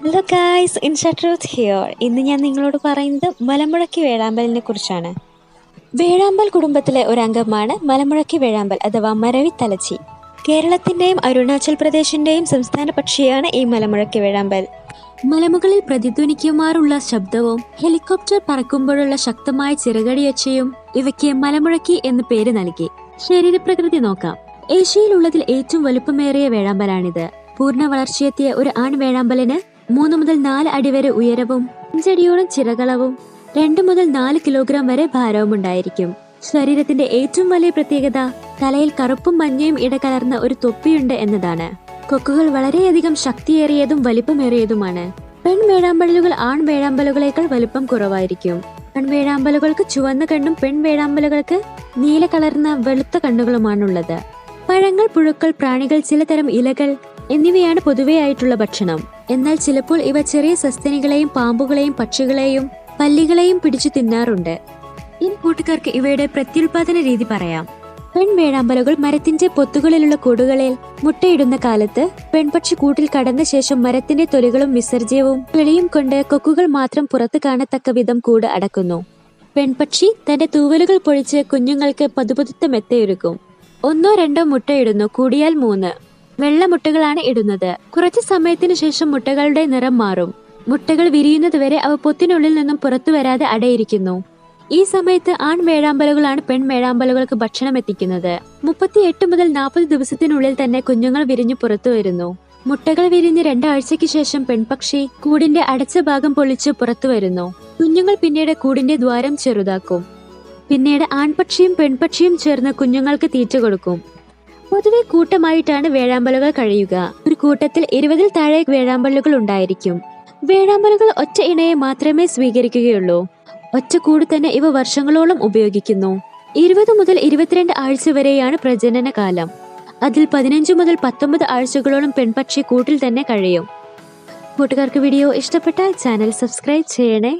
Hello guys, ഇൻഷട്രൂത്ത് here. ഇന്ന് ഞാൻ നിങ്ങളോട് പറയുന്നത് മലമുഴക്കി വേഴാമ്പലിനെ കുറിച്ചാണ്. വേഴാമ്പൽ കുടുംബത്തിലെ ഒരു അംഗമാണ് മലമുഴക്കി വേഴാമ്പൽ അഥവാ മരവിത്തലച്ചി. കേരളത്തിന്റെയും അരുണാചൽ പ്രദേശിന്റെയും സംസ്ഥാന പക്ഷിയാണ് ഈ മലമുഴക്കി വേഴാമ്പൽ. മലമുകളിൽ പ്രതിധ്വനിക്കുമാറുള്ള ശബ്ദവും ഹെലികോപ്റ്റർ പറക്കുമ്പോഴുള്ള ശക്തമായ ചിറകടിയൊച്ചയും ഇവയ്ക്ക് മലമുഴക്കി എന്ന് പേര് നൽകി. ശരീരപ്രകൃതി നോക്കാം. ഏഷ്യയിലുള്ളതിൽ ഏറ്റവും വലുപ്പമേറിയ വേഴാമ്പലാണിത്. പൂർണ്ണ വളർച്ചയെത്തിയ ഒരു ആൺ വേഴാമ്പലിന് 3 മുതൽ 4 അടി വരെ ഉയരവും 5 അടിയോളം ചിറകളവും 2 മുതൽ 4 കിലോഗ്രാം വരെ ഭാരവും ഉണ്ടായിരിക്കും. ശരീരത്തിന്റെ ഏറ്റവും വലിയ പ്രത്യേകത തലയിൽ കറുപ്പും മഞ്ഞയും ഇടകലർന്ന ഒരു തൊപ്പിയുണ്ട് എന്നതാണ്. കൊക്കുകൾ വളരെയധികം ശക്തിയേറിയതും വലിപ്പമേറിയതുമാണ്. പെൺവേഴാമ്പലുകൾ ആൺവേഴാമ്പലുകളേക്കാൾ വലിപ്പം കുറവായിരിക്കും. ആൺവേഴാമ്പലുകൾക്ക് ചുവന്ന കണ്ണും പെൺവേഴാമ്പലുകൾക്ക് നീല കലർന്ന വെളുത്ത കണ്ണുകളുമാണുള്ളത്. പഴങ്ങൾ, പുഴുക്കൾ, പ്രാണികൾ, ചിലതരം ഇലകൾ എന്നിവയാണ് പൊതുവെയായിട്ടുള്ള ഭക്ഷണം. എന്നാൽ ചിലപ്പോൾ ഇവ ചെറിയ സസ്തനികളെയും പാമ്പുകളെയും പക്ഷികളെയും പല്ലികളെയും പിടിച്ചു തിന്നാറുണ്ട്. ഇനി കൂട്ടുകാർക്ക് ഇവയുടെ പ്രത്യുൽപാദന രീതി പറയാം. പെൺവേഴാമ്പലുകൾ മരത്തിന്റെ പൊത്തുകളിലുള്ള കൂടുകളിൽ മുട്ടയിടുന്ന കാലത്ത് പെൺപക്ഷി കൂട്ടിൽ കടന്ന ശേഷം മരത്തിന്റെ തൊലികളും വിസർജ്യവും കിളിയും കൊണ്ട് കൊക്കുകൾ മാത്രം പുറത്തു കാണത്തക്ക വിധം കൂട് അടക്കുന്നു. പെൺപക്ഷി തന്റെ തൂവലുകൾ പൊഴിച്ച് കുഞ്ഞുങ്ങൾക്ക് പതുപതുത്ത മെത്തയൊരുക്കും. 1-2 മുട്ടയിടുന്നു, കൂടിയാൽ 3. വെള്ളമുട്ടകളാണ് ഇടുന്നത്. കുറച്ചു സമയത്തിനു ശേഷം മുട്ടകളുടെ നിറം മാറും. മുട്ടകൾ വിരിയുന്നതുവരെ അവ പൊത്തിനുള്ളിൽ നിന്നും പുറത്തു വരാതെ അടയിരിക്കുന്നു. ഈ സമയത്ത് ആൺവേഴാമ്പലുകളാണ് പെൺവേഴാമ്പലുകൾക്ക് ഭക്ഷണം എത്തിക്കുന്നത്. 38 മുതൽ 40 ദിവസത്തിനുള്ളിൽ തന്നെ കുഞ്ഞുങ്ങൾ വിരിഞ്ഞു പുറത്തു വരുന്നു. മുട്ടകൾ വിരിഞ്ഞ് 2 ആഴ്ചയ്ക്ക് ശേഷം പെൺപക്ഷി കൂടിന്റെ അടച്ച ഭാഗം പൊളിച്ച് പുറത്തു വരുന്നു. കുഞ്ഞുങ്ങൾ പിന്നീട് കൂടിന്റെ ദ്വാരം ചെറുതാക്കും. പിന്നീട് ആൺപക്ഷിയും പെൺപക്ഷിയും ചേർന്ന് കുഞ്ഞുങ്ങൾക്ക് തീറ്റ കൊടുക്കും. പൊതുവെ കൂട്ടമായിട്ടാണ് വേഴാമ്പലുകൾ കഴിയുക. ഒരു കൂട്ടത്തിൽ 20-ൽ താഴെ വേഴാമ്പലുകൾ ഉണ്ടായിരിക്കും. വേഴാമ്പലുകൾ ഒറ്റ ഇണയെ മാത്രമേ സ്വീകരിക്കുകയുള്ളൂ. ഒറ്റ കൂട് തന്നെ ഇവ വർഷങ്ങളോളം ഉപയോഗിക്കുന്നു. 20 മുതൽ 22 ആഴ്ച വരെയാണ് പ്രജനന കാലം. അതിൽ 15 മുതൽ 19 ആഴ്ചകളോളം പെൺപക്ഷി കൂട്ടിൽ തന്നെ കഴിയും. കൂട്ടുകാർക്ക് വീഡിയോ ഇഷ്ടപ്പെട്ടാൽ ചാനൽ സബ്സ്ക്രൈബ് ചെയ്യണേ.